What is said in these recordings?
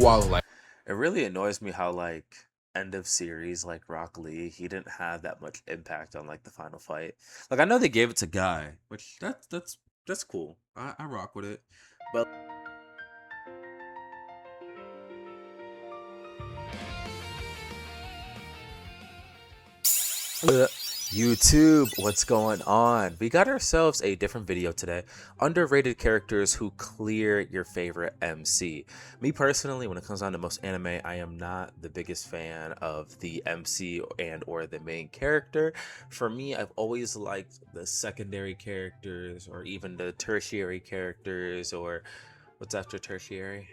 while like It really annoys me how like end of series like Rock Lee, he didn't have that much impact on like the final fight. Like I know they gave it to Guy, which that's cool. I rock with it. But YouTube, what's going on? We got ourselves a different video today. Underrated characters who clear your favorite MC. Me personally, when it comes down to most anime, I am not the biggest fan of the MC and or the main character. For me, I've always liked the secondary characters or even the tertiary characters, or what's after tertiary?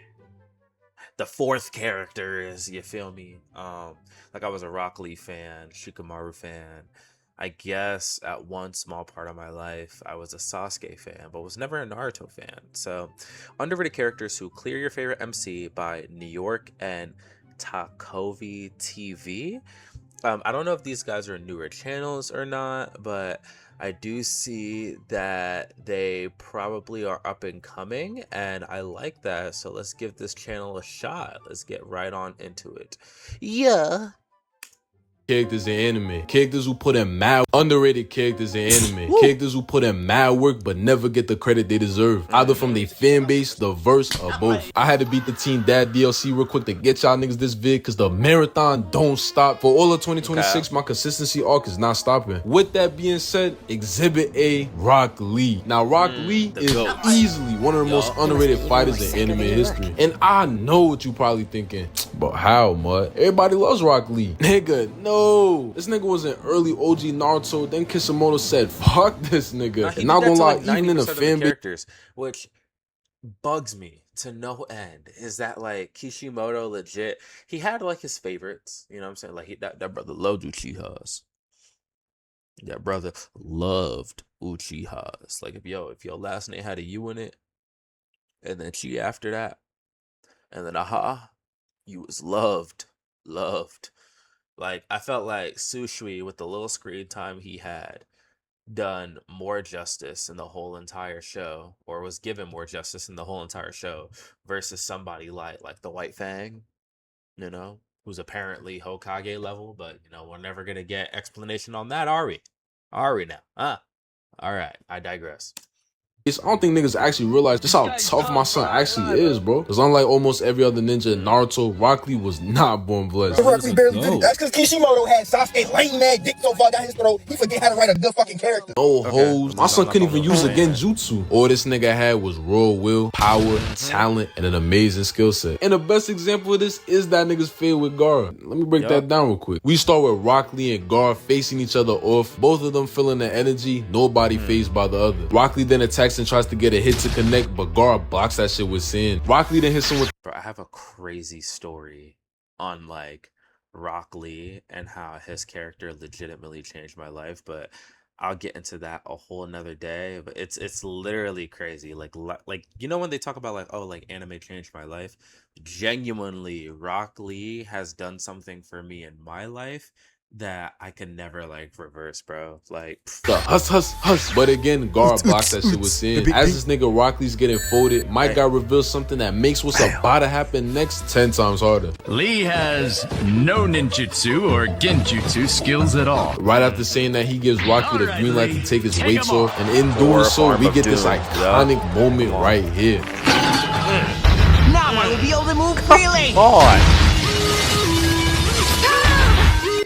The fourth characters, you feel me? Like I was a Rock Lee fan, Shikamaru fan. I guess at one small part of my life I was a Sasuke fan, but was never a Naruto fan. So underrated characters who clear your favorite MC by New York and Takovi TV. I don't know if these guys are newer channels or not, but I do see that they probably are up and coming, and I like that. So let's give this channel a shot. Let's get right on into it. Yeah. characters in anime. Characters who put in mad underrated characters in anime. Woo. Characters who put in mad work but never get the credit they deserve. Either from their fan base, the verse, or both. I had to beat the Team Dad DLC real quick to get y'all niggas this vid because the marathon don't stop. For all of 2026, my consistency arc is not stopping. With that being said, Exhibit A, Rock Lee. Now, Rock Lee is GOAT. easily one of the most underrated fighters in anime history. And I know what you probably thinking, but how, mud? Everybody loves Rock Lee. Nigga, no. This nigga was an early OG Naruto, then Kishimoto said, fuck this nigga. He And not did that gonna to, lie, like, even in the 90% of fan base, characters, which bugs me to no end. Is that like Kishimoto legit? He had like his favorites, you know what I'm saying? Like that brother loved Uchihas. That brother loved Uchihas. Like if your last name had a U in it, and then Chi after that, and then aha, you was loved. Like I felt like Sushui with the little screen time he had done more justice in the whole entire show, or was given more justice in the whole entire show, versus somebody like the White Fang, you know, who's apparently Hokage level, but you know we're never gonna get explanation on that, are we? Are we now? All right, I digress. I don't think niggas actually realize just how tough my son actually is, bro. Because unlike almost every other ninja in Naruto, Rock Lee was not born blessed. Rock Lee barely did it. That's because Kishimoto had Sasuke lame mad dick so far down his throat, he forget how to write a good fucking character. No Okay, hoes. My son I'm not couldn't gonna even use a lie. genjutsu. All this nigga had was raw will, power, talent, and an amazing skill set. And the best example of this is that nigga's fade with Gara. Let me break that down real quick. We start with Rock Lee and Gara facing each other off. Both of them feeling the energy, nobody phased by the other. Rock Lee then attacks and tries to get a hit to connect, but Gara blocks that shit with sand. Rock Lee then hits him with Bro, I have a crazy story on like Rock Lee and how his character legitimately changed my life, but I'll get into that a whole another day. But it's literally crazy. Like you know when they talk about like, oh, like anime changed my life, genuinely Rock Lee has done something for me in my life that I can never like reverse, bro. Like the huss. But again, Gara blocks that shit with sand. As this nigga Rock Lee's getting folded, my guy reveals something that makes what's about to happen next 10 times harder. Lee has no ninjutsu or genjutsu skills at all. Right after saying that, he gives Rocky the green light to take his Take weights him off, and in doing so, we get this iconic moment right here. Now I will be able to move freely.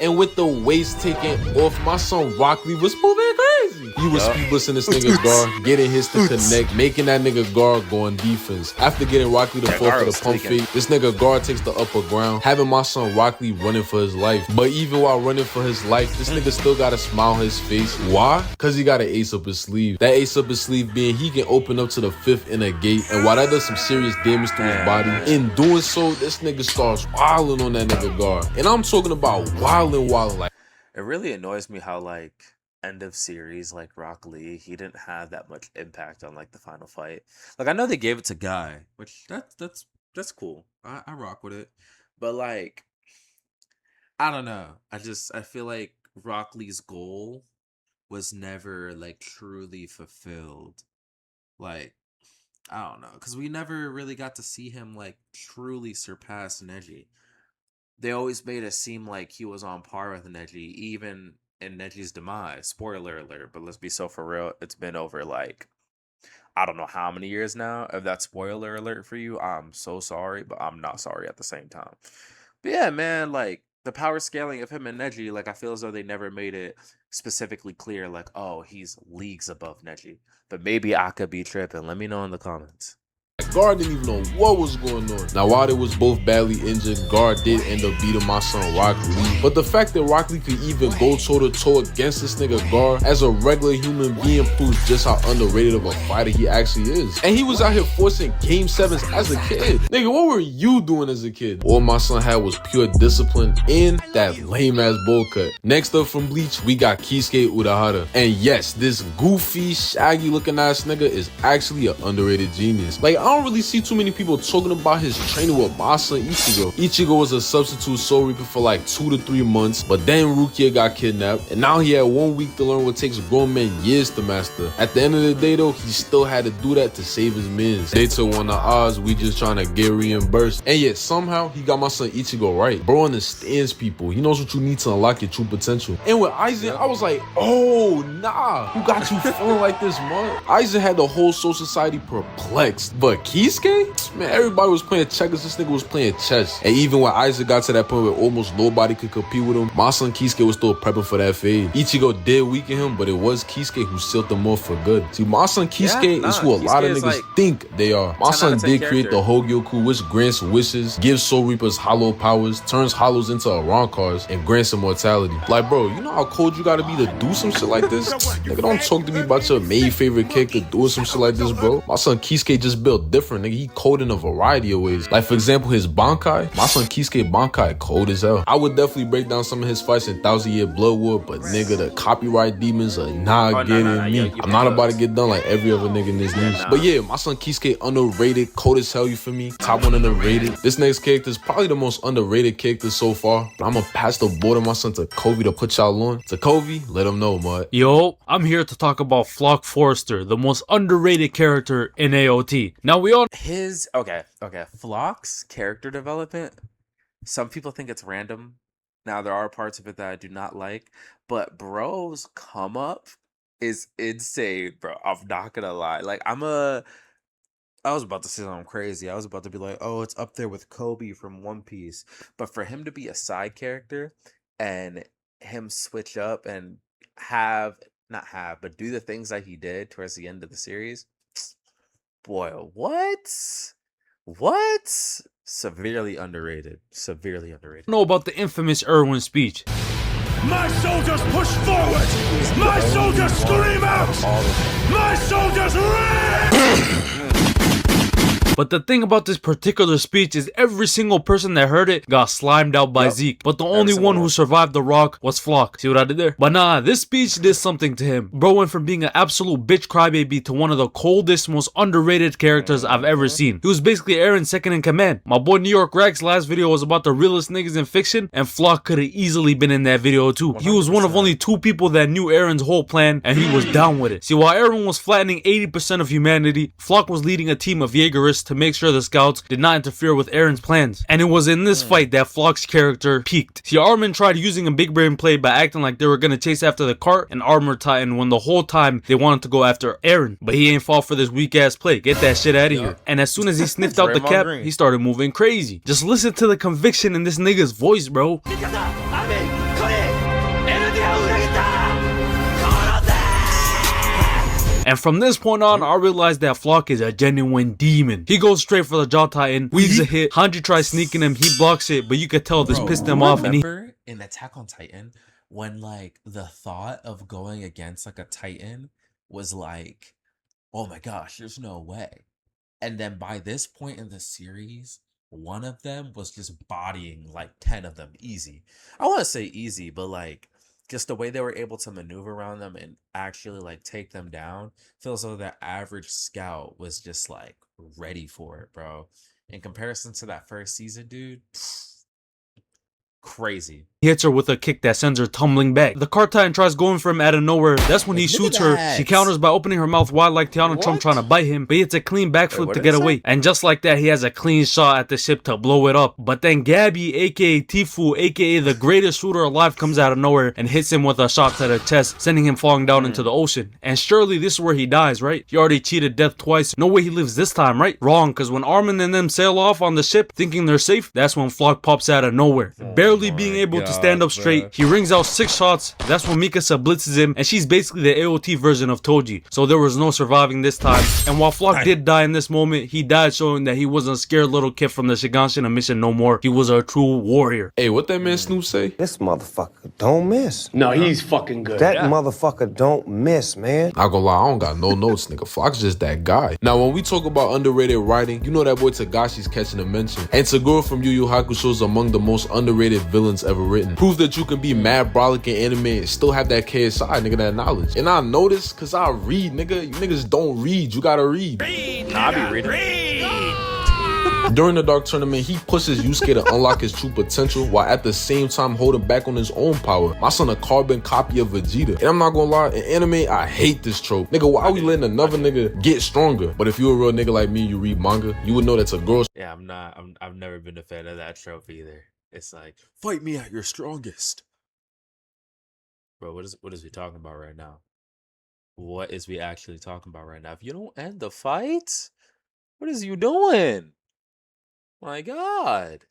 And with the weights taken off, my son Rock Lee was moving crazy. He was speedlessing this nigga Gar, getting his to connect, making that nigga Gar go on defense. After getting Rock Lee to fall for the pump fake, this nigga Gar takes the upper ground, having my son Rock Lee running for his life. But even while running for his life, this nigga still got a smile on his face. Why? Because he got an ace up his sleeve. That ace up his sleeve being he can open up to the 5th inner gate, and while that does some serious damage to his body, in doing so, this nigga starts wilding on that nigga Gar. And I'm talking about wilding like. it really annoys me how like end of series like Rock Lee, he didn't have that much impact on like the final fight. Like I know they gave it to Guy, which that's cool. I rock with it. But like I don't know. I feel like Rock Lee's goal was never like truly fulfilled. Like I don't know, because we never really got to see him like truly surpass Neji. They always made it seem like he was on par with Neji, even in Neji's demise. Spoiler alert, but let's be so for real. It's been over like I don't know how many years now. If that's spoiler alert for you, I'm so sorry, but I'm not sorry at the same time. But yeah, man, like the power scaling of him and Neji, like I feel as though they never made it specifically clear, like, oh, he's leagues above Neji. But maybe I could be tripping. Let me know in the comments. Gar didn't even know what was going on. Now, while they was both badly injured, Gar did end up beating my son Rock Lee. But the fact that Rock Lee could even go toe-to-toe against this nigga Gar as a regular human being proves just how underrated of a fighter he actually is. And he was out here forcing game 7s as a kid. Nigga, what were you doing as a kid? All my son had was pure discipline and that lame-ass bowl cut. Next up from Bleach, we got Kisuke Urahara. And yes, this goofy, shaggy-looking ass nigga is actually an underrated genius. Like, I don't really see too many people talking about his training with Masa and Ichigo. Ichigo was a substitute Soul Reaper for like 2 to 3 months, but then Rukia got kidnapped, and now he had 1 week to learn what takes grown men years to master. At the end of the day though, he still had to do that to save his mins. They took one of ours, we just trying to get reimbursed. And yet somehow he got my son Ichigo right. Bro understands people. He knows what you need to unlock your true potential. And with Aizen, I was like, oh nah, who got you feeling like this, man? Aizen had the whole Soul Society perplexed, but Kisuke? Man, everybody was playing checkers. This nigga was playing chess. And even when Isaac got to that point where almost nobody could compete with him, my son Kisuke was still prepping for that fade. Ichigo did weaken him, but it was Kisuke who sealed them off for good. See, my son Kisuke is who a lot of niggas like think they are. My son did create the Hogyoku, which grants wishes, gives Soul Reapers hollow powers, turns hollows into Arankars, and grants immortality. Like, bro, you know how cold you gotta be to do some shit like this? Nigga, don't talk to me about your main favorite character doing some shit like this, bro. My son Kisuke just built different, nigga. He cold in a variety of ways. Like, for example, his Bankai. My son Kisuke Bankai cold as hell. I would definitely break down some of his fights in 1000-Year Blood War, but nigga, the copyright demons are not getting me. I'm not about to get done like every other nigga in this news. But yeah, my son Kisuke underrated, cold as hell, you feel me? Top 1 underrated. This next character is probably the most underrated character so far, but I'm gonna pass the board of my son to Kobe to put y'all on. To Kobe, let him know, mud. Yo, I'm here to talk about Flock Forrester, the most underrated character in AOT. Now we all Flock's character development, some people think it's random. Now there are parts of it that I do not like, but bro's come up is insane, bro. I'm not gonna lie. Like, I was about to say something crazy. I was about to be like, oh, it's up there with Kobe from One Piece. But for him to be a side character and him switch up and do the things that he did towards the end of the series, boy, what? Severely underrated. Severely underrated. know about the infamous Erwin speech. My soldiers push forward! My soldiers scream out! My soldiers rage! But the thing about this particular speech is every single person that heard it got slimed out by Zeke. But the only one who survived the rock was Flock. See what I did there? But nah, this speech did something to him. Bro went from being an absolute bitch crybaby to one of the coldest, most underrated characters I've ever seen. He was basically Aaron's second in command. My boy New York Rex last video was about the realest niggas in fiction, and Flock could have easily been in that video too. 100%. He was one of only 2 people that knew Aaron's whole plan, and he was down with it. See, while Aaron was flattening 80% of humanity, Flock was leading a team of Jaegerists to make sure the scouts did not interfere with Aaron's plans. And it was in this fight that Flock's character peaked. See, Armin tried using a big brain play by acting like they were gonna chase after the cart and Armor Titan when the whole time they wanted to go after Aaron. But he ain't fall for this weak ass play. Get that shit out of here. And as soon as he sniffed out the cap, he started moving crazy. Just listen to the conviction in this nigga's voice, bro. And from this point on, I realized that Flock is a genuine demon. He goes straight for the Jaw Titan, weaves a hit. Hanji tries sneaking him, he blocks it, but you could tell this pissed him off. And Remember in Attack on Titan when like the thought of going against like a Titan was like, oh my gosh, there's no way. And then by this point in the series, one of them was just bodying like 10 of them easy. I want to say easy, but like just the way they were able to maneuver around them and actually like take them down feels like the average scout was just like ready for it, bro. In comparison to that first season, dude, Crazy. He hits her with a kick that sends her tumbling back. The Car Titan tries going for him out of nowhere. That's when he shoots her. She counters by opening her mouth wide like Tiana Trump trying to bite him, but he hits a clean backflip to get away. And just like that, he has a clean shot at the ship to blow it up. But then Gabby, aka Tifu, aka the greatest shooter alive, comes out of nowhere and hits him with a shot to the chest, sending him falling down into the ocean. And surely this is where he dies, right? He already cheated death twice. No way he lives this time, right? Wrong, because when Armin and them sail off on the ship thinking they're safe, that's when Flock pops out of nowhere. Barely being able to stand up straight, he rings out 6 shots. That's when Mikasa blitzes him, and she's basically the AOT version of Toji, so there was no surviving this time. And while Flock did die in this moment, he died showing that he wasn't a scared little kid from the Shiganshina mission no more. He was a true warrior. Hey, what that man Snoop say? This motherfucker don't miss. No, he's fucking good. That motherfucker don't miss, man. Not gonna lie, I don't got no notes, nigga. Flock's just that guy. Now, when we talk about underrated writing, you know that boy Tagashi's catching a mention. And Tagoro from Yu Yu Hakusho is among the most underrated villains ever written. Prove that you can be mad brolic in anime and still have that KSI, nigga, that knowledge. And I notice, cause I read, nigga. You niggas don't read, you gotta read. Nah, I be reading. During the Dark Tournament, he pushes Yusuke to unlock his true potential while at the same time holding back on his own power. My son a carbon copy of Vegeta. And I'm not gonna lie, in anime, I hate this trope. Nigga, why we letting another nigga get stronger? But if you're a real nigga like me, you read manga, you would know that's a girl. Yeah, I've never been a fan of that trope either. It's like, fight me at your strongest. Bro, what is we talking about right now? What is we actually talking about right now? If you don't end the fight, what is you doing? My God.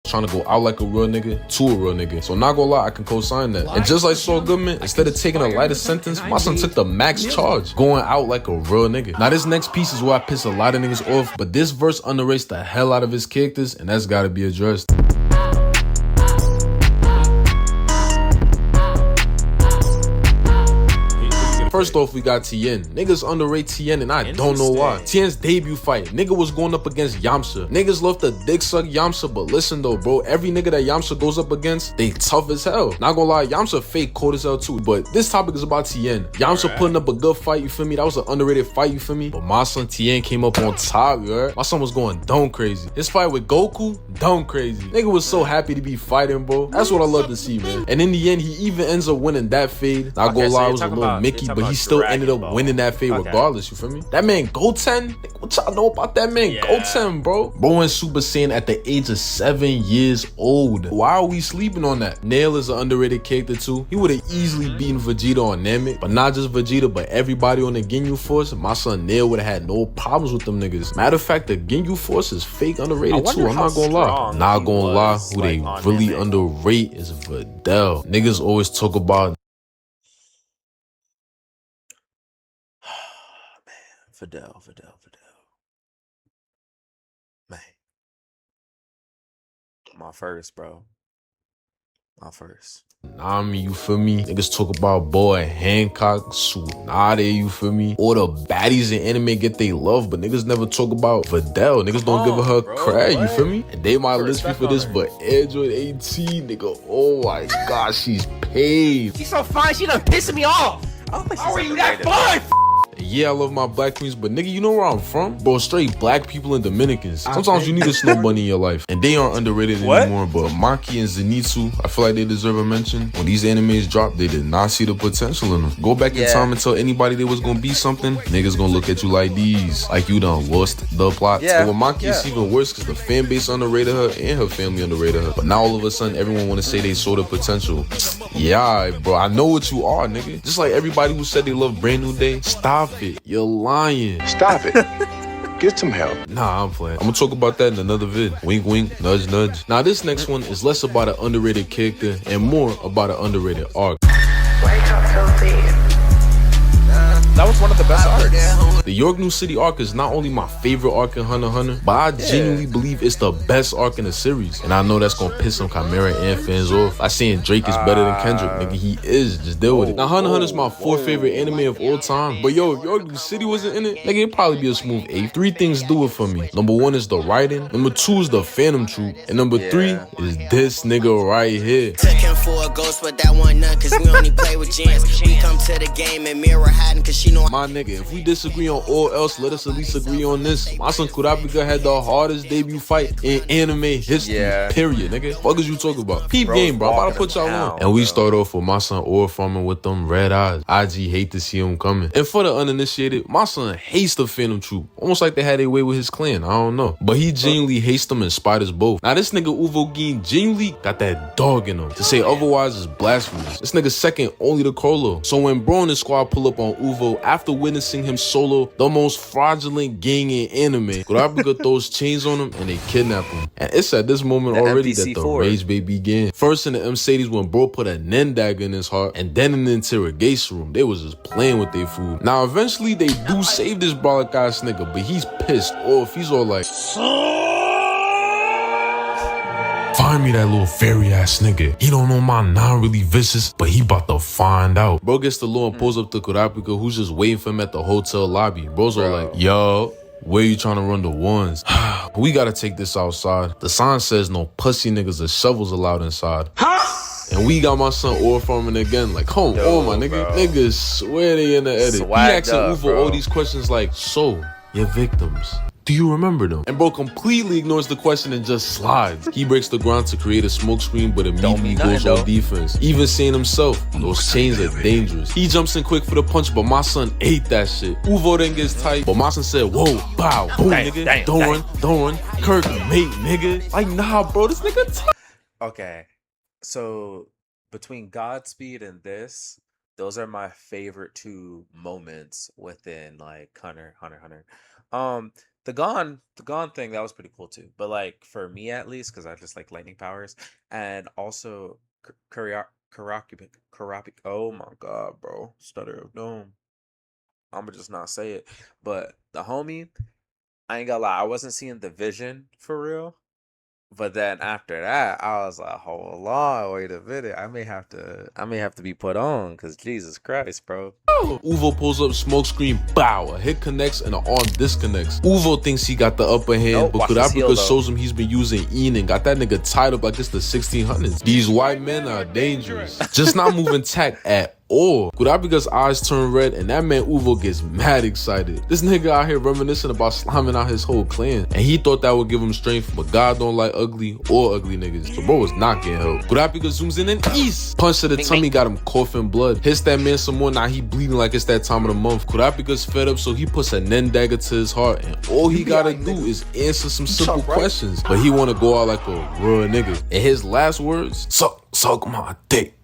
Trying to go out like a real nigga to a real nigga. So not gonna lie, I can co-sign that. And just like Saul Goodman, instead of taking a lighter sentence, my son took the max charge, going out like a real nigga. Now this next piece is where I piss a lot of niggas off, but this verse underrates the hell out of his characters, and that's gotta be addressed. First off, we got Tien. Niggas underrate Tien, and I don't know why. Tien's debut fight, nigga was going up against Yamcha. Niggas love to dick suck Yamcha, but listen though, bro, every nigga that Yamcha goes up against, they tough as hell. Not gonna lie, Yamcha fake cold as hell too, but this topic is about Tien. Yamcha putting up a good fight, you feel me? That was an underrated fight, you feel me? But my son Tien came up on top, you heard? My son was going dumb crazy. His fight with Goku, dumb crazy. Nigga was so happy to be fighting, bro. That's what I love to see, man. And in the end, he even ends up winning that fade. Not gonna lie, it was a little Mickey, but he still ended up winning that fade regardless, you feel me? That man Goten, what y'all know about that man Goten, bro? Bro went Super Saiyan at the age of 7 years old. Why are we sleeping on that? Nail is an underrated character too. He would have easily beaten Vegeta on Namek, but not just Vegeta, but everybody on the Ginyu Force. My son Nail would have had no problems with them niggas. Matter of fact, the Ginyu Force is fake underrated too. I'm not gonna lie. Not gonna lie, who they really underrate is Videl. Niggas always talk about Videl. Man. My first, bro. My first. Nami, you feel me? Niggas talk about Boy Hancock, Tsunade, you feel me? All the baddies in anime get they love, but niggas never talk about Videl. Niggas don't give her credit, you feel me? And they might list me for this, but Android 18, nigga, oh my god, she's paid. She's so fine, she done pissing me off. How are you that fine? Yeah, I love my black queens, but nigga, you know where I'm from? Bro, straight black people and Dominicans. Sometimes you need a snow bunny in your life. And they aren't underrated anymore, but Maki and Zenitsu, I feel like they deserve a mention. When these animes dropped, they did not see the potential in them. Go back in time and tell anybody they was gonna be something, niggas gonna look at you like these. Like you done lost the plot. And with Maki, it's even worse because the fan base underrated her and her family underrated her. But now all of a sudden, everyone wanna say they saw the potential. Yeah, bro, I know what you are, nigga. Just like everybody who said they love Brand New Day, stop it. You're lying. Stop it. Get some help. Nah, I'm playing. I'm gonna talk about that in another vid. Wink, wink, nudge, nudge. Now, this next one is less about an underrated character and more about an underrated arc. Wake up, filthy. That was one of the best arcs. The York New City arc is not only my favorite arc in Hunter x Hunter, but I genuinely believe it's the best arc in the series. And I know that's gonna piss some Chimera and fans off. I saying Drake is better than Kendrick, nigga. He is. Just deal with it. Now, Hunter x Hunter is my 4th favorite anime of all time. But yo, if York New City wasn't in it, nigga, it'd probably be a smooth 8. 3 things do it for me. Number 1 is the writing. Number 2 is the Phantom Troop. And number 3 is this nigga right here. Took him for a ghost, but that one none, cause we only play with gents. We come to the game and Mirror hiding cause she My nigga, if we disagree on all else, let us at least agree on this. My son Kurapika had the hardest debut fight in anime history. Yeah. Period, nigga. What is you talking about? Peep game, bro. I'm about to put y'all on. And we start off with my son ore farming with them red eyes. IG hate to see him coming. And for the uninitiated, my son hates the Phantom Troop. Almost like they had their way with his clan. I don't know. But he genuinely hates them and spiders both. Now this nigga Uvo Gin genuinely got that dog in him. To say otherwise is blasphemous. This nigga second only to Colo. So when bro and his squad pull up on Uvo after witnessing him solo the most fraudulent gang in anime, Kurapika throws chains on him and they kidnap him. And it's at this moment already that the rage bay began. First in the M-Sadies when bro put a Nendaga in his heart, and then in the interrogation room, they was just playing with their food. Now eventually they do save this brolic ass nigga, but he's pissed off. He's all like, find me that little fairy ass nigga. He don't know my non really vicious, but he about to find out. Bro gets the law and pulls up to Kurapika, who's just waiting for him at the hotel lobby. Bro's all like, yo, where you trying to run the ones? We gotta take this outside. The sign says no pussy niggas or shovels allowed inside. And we got my son ore farming again. Like, come on, my nigga. Bro. Niggas swear they in the edit. He asking Uvo all these questions like, so, your victims, do you remember them? And bro completely ignores the question and just slides. He breaks the ground to create a smoke screen, but immediately goes on defense. Even saying himself, those chains are dangerous. He jumps in quick for the punch, but my son ate that shit. Uvo then gets tight, but my son said, whoa, bow, boom, nigga. Don't run. Kirk, mate, nigga. Like, nah, bro, this nigga tight. Okay, so between Godspeed and this, those are my favorite two moments within like Hunter. The Gone thing, that was pretty cool too. But like for me at least, because I just like lightning powers, and also Karaki. Oh my god, bro, Stutter of Dome. I'ma just not say it. But the homie, I ain't gonna lie, I wasn't seeing the vision for real. But then after that, I was like, hold on, wait a minute. I may have to be put on, because Jesus Christ, bro. Uvo pulls up smoke screen, bow, a hit connects and an arm disconnects. Uvo thinks he got the upper hand, but Kurapika shows him he's been using Ian and got that nigga tied up like it's the 1600s. These white men are dangerous. Just not moving tack at all. Kurapika's eyes turn red and that man Uvo gets mad excited. This nigga out here reminiscing about slamming out his whole clan, and he thought that would give him strength, but God don't like ugly or ugly niggas, so bro was not getting help. Kurapika zooms in and east. Punch to the tummy got him coughing blood. Hits that man some more, now he bleeding like it's that time of the month. Kurapika's fed up, so he puts a Nendaga to his heart, and all he gotta do is answer some simple questions, but he wanna go out like a real nigga. And his last words, suck my dick,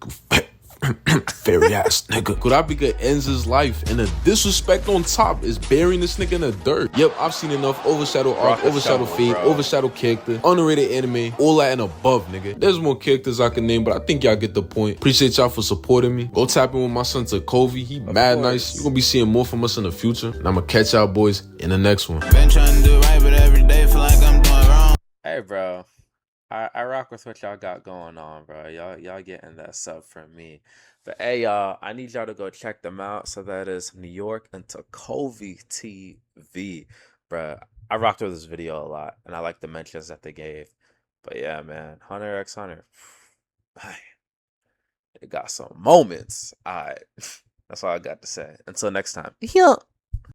fairy ass nigga. Kurapika ends his life, and the disrespect on top is burying this nigga in the dirt. Yep, I've seen enough overshadow arc, overshadow fade, overshadow character, underrated anime, all that and above, nigga. There's more characters I can name, but I think y'all get the point. Appreciate y'all for supporting me. Go tap in with my son Takovi. He mad nice. You're gonna be seeing more from us in the future, and I'm gonna catch y'all boys in the next one. Been trying to do right, but every day feel like I'm doing wrong. Hey, bro. I rock with what y'all got going on, bro. Y'all getting that sub from me. But hey, y'all, I need y'all to go check them out. So that is New York and Takovi TV, bro. I rocked with this video a lot, and I like the mentions that they gave. But yeah, man, Hunter x Hunter, man, it got some moments. All right, that's all I got to say. Until next time. Yeah.